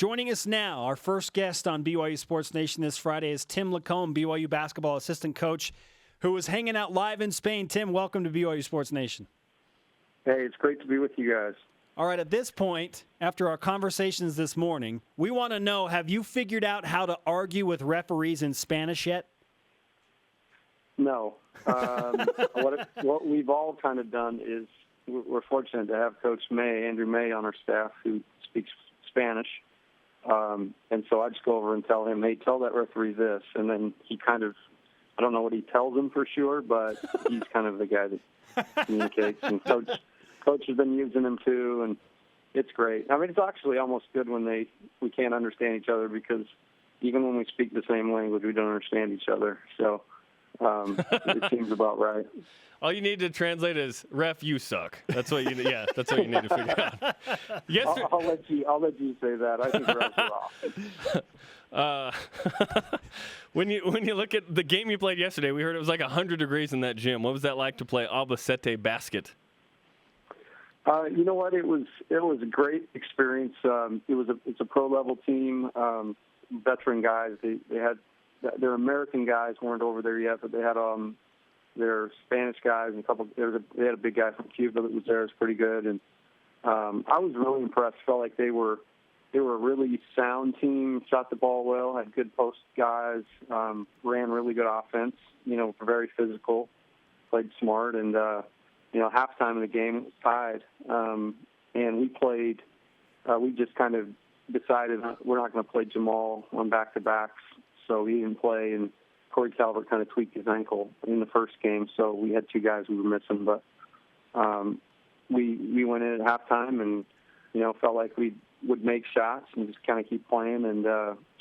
Joining us now, our first guest on BYU Sports Nation this Friday is Tim LaComb, BYU basketball assistant coach, who is hanging out live in Spain. Tim, welcome to BYU Sports Nation. Hey, it's great to be with you guys. All right, at this point, after our conversations this morning, we want to know, have you figured out how to argue with referees in Spanish yet? No. What we've all kind of done is we're fortunate to have Coach Andrew May, on our staff who speaks Spanish. And so I just go over and tell him, hey, tell that referee this. And then he kind of, I don't know what he tells him for sure, but he's kind of the guy that communicates. And Coach has been using him too, and it's great. I mean, it's actually almost good when we can't understand each other, because even when we speak the same language, we don't understand each other. So it seems about right. All you need to translate is "ref, you suck." That's what you. Yeah, that's what you need to figure out. I'll let you say that. I think refs are off. When you look at the game you played yesterday, we heard it was like 100 degrees in that gym. What was that like to play Albacete basket? You know what? It was a great experience. It's a pro level team, veteran guys. They had their American guys weren't over there yet, but they had their Spanish guys and they had a big guy from Cuba that was there. It was pretty good, and I was really impressed. Felt like they were a really sound team. Shot the ball well. Had good post guys. Ran really good offense. Very physical. Played smart, and halftime of the game was tied, and we played. We just kind of decided we're not going to play Jamal on back-to-backs, so he didn't play, and Corey Calvert kind of tweaked his ankle in the first game, so we had two guys we were missing. But we went in at halftime and felt like we would make shots and just kind of keep playing. And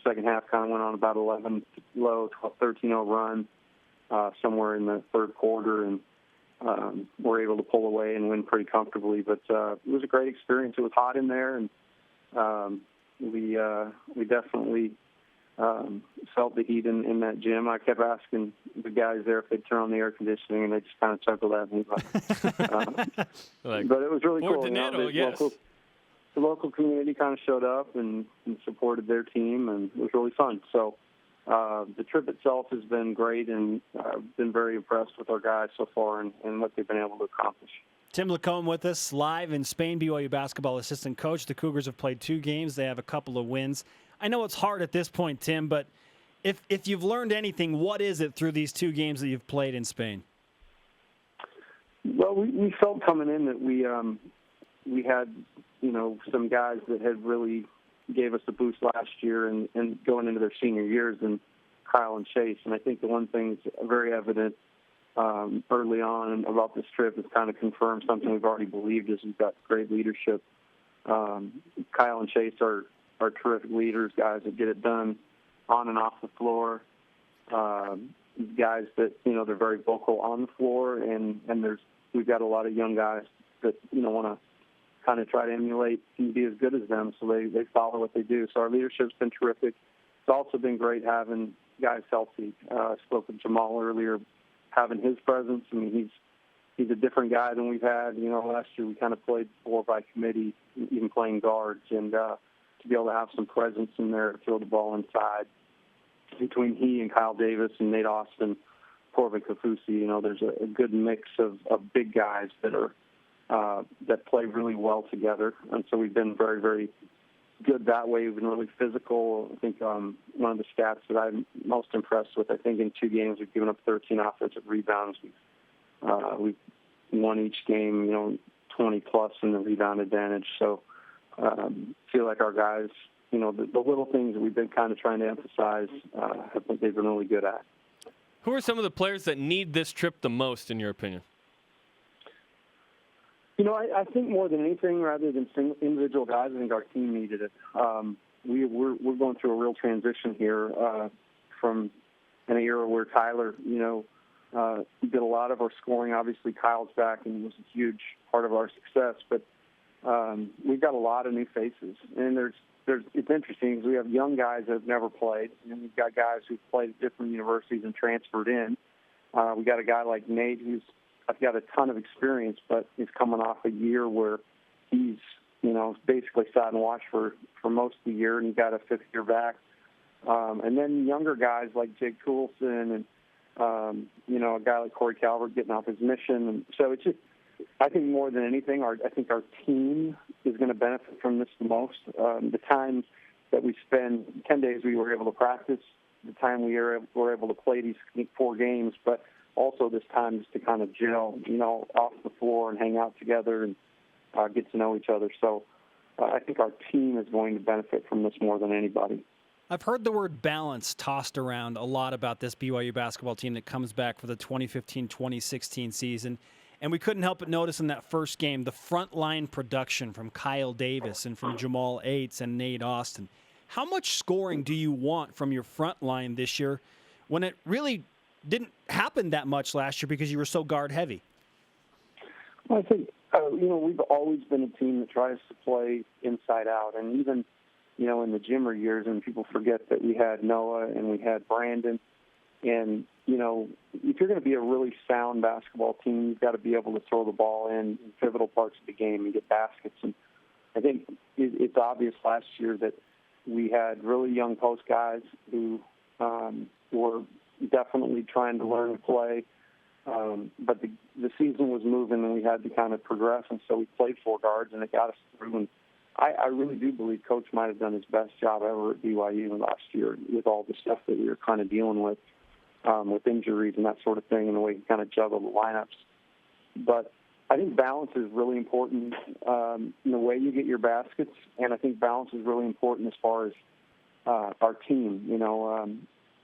second half kind of went on about 11 low, 13-0 run somewhere in the third quarter, and were able to pull away and win pretty comfortably. But it was a great experience. It was hot in there, and we definitely felt the heat in that gym. I kept asking the guys there if they'd turn on the air conditioning, and they just kind of chuckled at me. But it was really cool. The local community kind of showed up and supported their team, and it was really fun. So the trip itself has been great, and I've been very impressed with our guys so far and what they've been able to accomplish. Tim LaComb with us live in Spain, BYU basketball assistant coach. The Cougars have played 2 games. They have a couple of wins. I know it's hard at this point, Tim, but if you've learned anything, what is it through these 2 games that you've played in Spain? Well, we felt coming in that we had some guys that had really gave us a boost last year and going into their senior years, and Kyle and Chase. And I think the one thing that's very evident early on about this trip is kind of confirmed something we've already believed, is we've got great leadership. Kyle and Chase are terrific leaders, guys that get it done on and off the floor, guys that, they're very vocal on the floor, and we've got a lot of young guys that, want to kind of try to emulate and be as good as them, so they follow what they do. So our leadership's been terrific. It's also been great having guys healthy. I spoke with Jamal earlier, having his presence. I mean, he's a different guy than we've had. Last year we kind of played 4 by committee, even playing guards, and to be able to have some presence in there to throw the ball inside between he and Kyle Davis and Nate Austin, Corvin Kafusi, there's a good mix of big guys that play really well together. And so we've been very, very good that way. We've been really physical. I think one of the stats that I'm most impressed with, I think in 2 games we've given up 13 offensive rebounds. We've won each game, 20-plus in the rebound advantage. So feel like our guys, the little things that we've been kind of trying to emphasize, I think they've been really good at. Who are some of the players that need this trip the most, in your opinion? I think more than anything, rather than individual guys, I think our team needed it. We're going through a real transition here from an era where Tyler, did a lot of our scoring. Obviously, Kyle's back and was a huge part of our success. But we've got a lot of new faces, and it's interesting because we have young guys that have never played, and we've got guys who've played at different universities and transferred in. We got a guy like Nate who's got a ton of experience, but he's coming off a year where he's basically sat and watched for most of the year, and he got a fifth year back. And then younger guys like Jake Coulson and, a guy like Corey Calvert getting off his mission. And so it's just, I think more than anything, I think our team is going to benefit from this the most. The time that we spend, 10 days we were able to practice, the time we were able to play these 4 games, but also this time just to kind of gel, off the floor and hang out together and get to know each other. So I think our team is going to benefit from this more than anybody. I've heard the word balance tossed around a lot about this BYU basketball team that comes back for the 2015-2016 season. And we couldn't help but notice in that first game the frontline production from Kyle Davis and from Jamal Aites and Nate Austin. How much scoring do you want from your front line this year when it really didn't happen that much last year because you were so guard heavy? Well, I think, we've always been a team that tries to play inside out. And even, in the Jimmer years, and people forget that we had Noah and we had Brandon. And, if you're going to be a really sound basketball team, you've got to be able to throw the ball in pivotal parts of the game and get baskets. And I think it's obvious last year that we had really young post guys who were definitely trying to learn to play. But the season was moving, and we had to kind of progress. And so we played 4 guards, and it got us through. And I really do believe Coach might have done his best job ever at BYU last year with all the stuff that we were kind of dealing with injuries and that sort of thing, and the way he kind of juggled the lineups. But I think balance is really important in the way you get your baskets, and I think balance is really important as far as our team.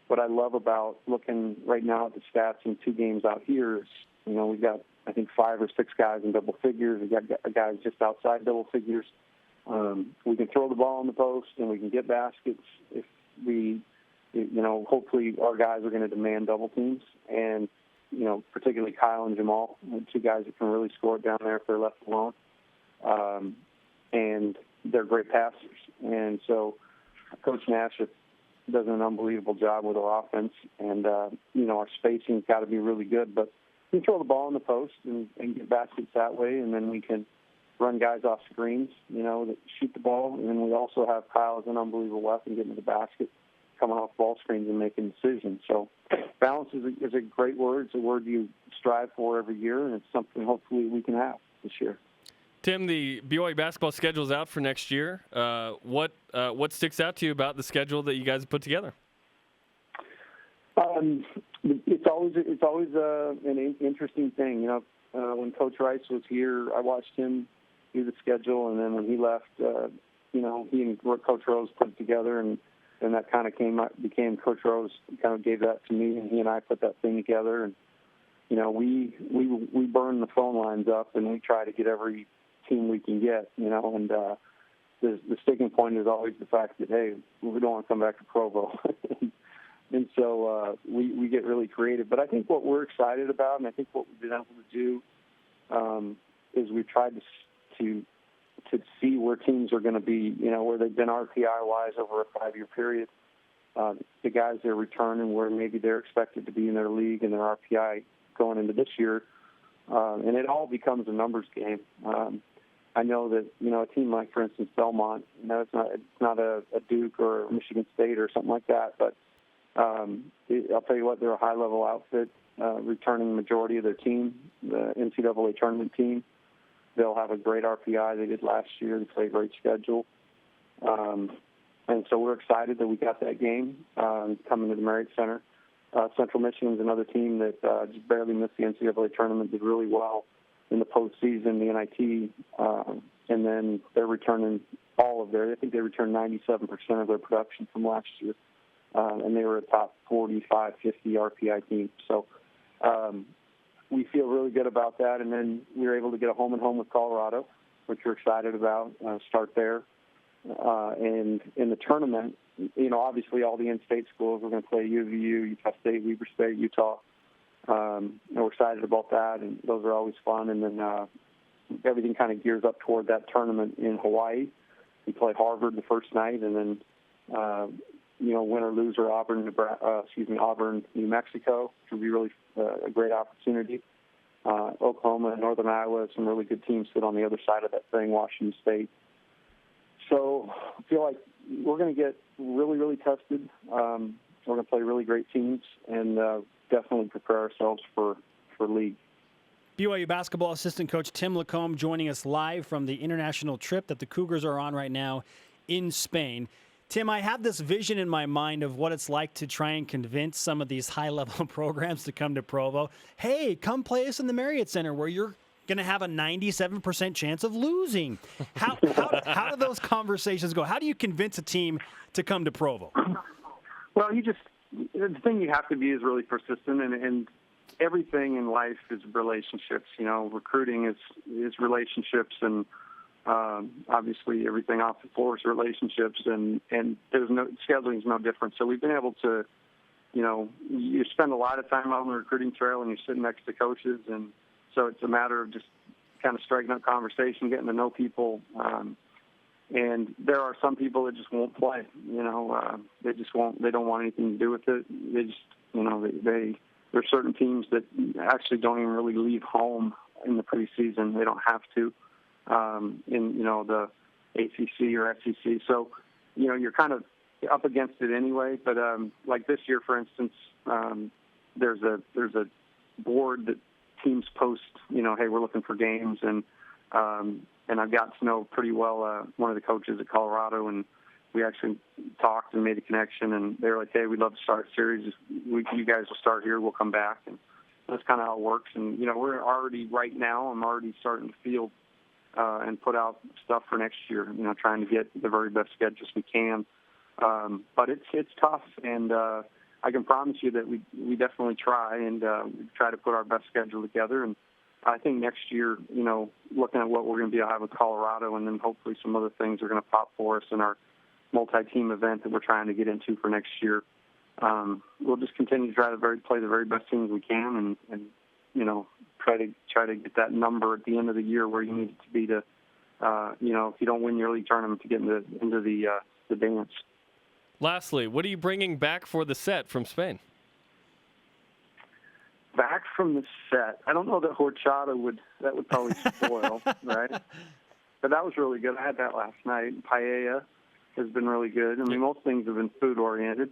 What I love about looking right now at the stats in 2 games out here is, we've got, I think, 5 or 6 guys in double figures. We've got guys just outside double figures. We can throw the ball in the post, and we can get baskets if we, hopefully our guys are going to demand double teams. And, particularly Kyle and Jamal, 2 guys that can really score it down there if they're left alone. And they're great passers. And so Coach Nash does an unbelievable job with our offense. And, our spacing's got to be really good. But we can throw the ball in the post and get baskets that way, and then we can run guys off screens, that shoot the ball. And then we also have Kyle as an unbelievable weapon getting to the basket, coming off ball screens and making decisions. So balance is a great word. It's a word you strive for every year, and it's something hopefully we can have this year. Tim, the BYU basketball schedule is out for next year. What sticks out to you about the schedule that you guys have put together? It's always an interesting thing. When Coach Rice was here, I watched him do the schedule, and then when he left, he and Coach Rose put it together, and that kind of became Coach Rose kind of gave that to me, and he and I put that thing together, and we burn the phone lines up, and we try to get every team we can get, and the sticking point is always the fact that, hey, we don't want to come back to Provo. And so we get really creative. But I think what we're excited about, and I think what we've been able to do, is we've tried to see where teams are going to be, where they've been RPI-wise over a 5-year period. The guys that are returning where maybe they're expected to be in their league and their RPI going into this year. And it all becomes a numbers game. I know that, a team like, for instance, Belmont, it's not a Duke or Michigan State or something like that, but I'll tell you what, they're a high-level outfit, returning the majority of their team, the NCAA tournament team. They'll have a great RPI. They did last year. They play a great schedule. And so we're excited that we got that game coming to the Marriott Center. Central Michigan's another team that just barely missed the NCAA tournament, did really well in the postseason, the NIT, and then they're returning I think they returned 97% of their production from last year. And they were a top 45, 50 RPI team. So we feel really good about that. And then we were able to get a home-and-home with Colorado, which we're excited about, start there. And in the tournament, obviously all the in-state schools, we're going to play UVU, Utah State, Weber State, Utah. We're excited about that, and those are always fun. And then everything kind of gears up toward that tournament in Hawaii. We play Harvard the first night, and then win or lose or Auburn, New Mexico, which would be really a great opportunity. Oklahoma and Northern Iowa, some really good teams sit on the other side of that thing, Washington State. So I feel like we're going to get really, really tested. We're going to play really great teams and definitely prepare ourselves for league. BYU basketball assistant coach Tim LaComb joining us live from the international trip that the Cougars are on right now in Spain. Tim, I have this vision in my mind of what it's like to try and convince some of these high-level programs to come to Provo. Hey, come play us in the Marriott Center where you're going to have a 97% chance of losing. How do those conversations go? How do you convince a team to come to Provo? Well, the thing you have to be is really persistent, and everything in life is relationships. You know, recruiting is relationships, and obviously everything off the floor is relationships, and there's scheduling is no different. So we've been able to, you spend a lot of time on the recruiting trail, and you're sitting next to coaches, and so it's a matter of just kind of striking up conversation, getting to know people. And there are some people that just won't play. They just won't. They don't want anything to do with it. They just, there are certain teams that actually don't even really leave home in the preseason. They don't have to in the ACC or SEC. So, you're kind of up against it anyway. But like this year, for instance, there's a board that teams post. Hey, we're looking for games, and I've got to know pretty well one of the coaches at Colorado, and we actually talked and made a connection, and they were like, hey, we'd love to start a series. You guys will start here. We'll come back. And that's kind of how it works. And, we're already right now, I'm already starting to field and put out stuff for next year, trying to get the very best schedules we can. But it's tough, and I can promise you that we definitely try, and we try to put our best schedule together. And I think next year, looking at what we're going to be able to have with Colorado, and then hopefully some other things are going to pop for us in our multi-team event that we're trying to get into for next year. We'll just continue to try to play the very best teams we can, and try to get that number at the end of the year where you need it to be to, if you don't win your league tournament, to get into the dance. Lastly, what are you bringing back for the set from Spain? Back from the set, I don't know that horchata would probably spoil, right? But that was really good. I had that last night. Paella has been really good. I mean, most things have been food oriented.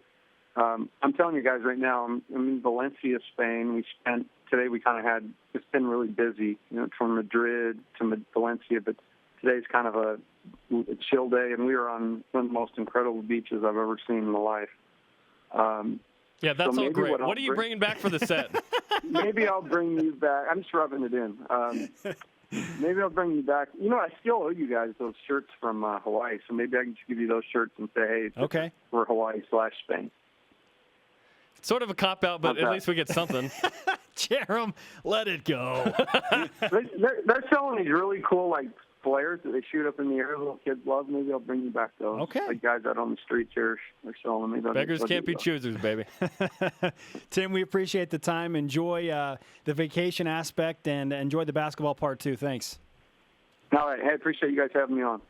I'm telling you guys right now, I'm in Valencia, Spain. Today we kind of had, it's been really busy, from Madrid to Valencia, but today's kind of a chill day, and we were on one of the most incredible beaches I've ever seen in my life. Yeah, that's all great. What are you bringing back for the set? Maybe I'll bring you back. I'm just rubbing it in. Maybe I'll bring you back. I still owe you guys those shirts from Hawaii, so maybe I can just give you those shirts and say, hey, okay, we're Hawaii/Spain. Sort of a cop-out, but at least we get something. Jerem, let it go. They're selling these really cool, flares that they shoot up in the air. Little kids love. Maybe I'll bring you back those. Okay. Guys out on the streets here are selling them. Beggars can't be choosers, baby. Tim, we appreciate the time. Enjoy the vacation aspect and enjoy the basketball part too. Thanks. All right. Hey, appreciate you guys having me on.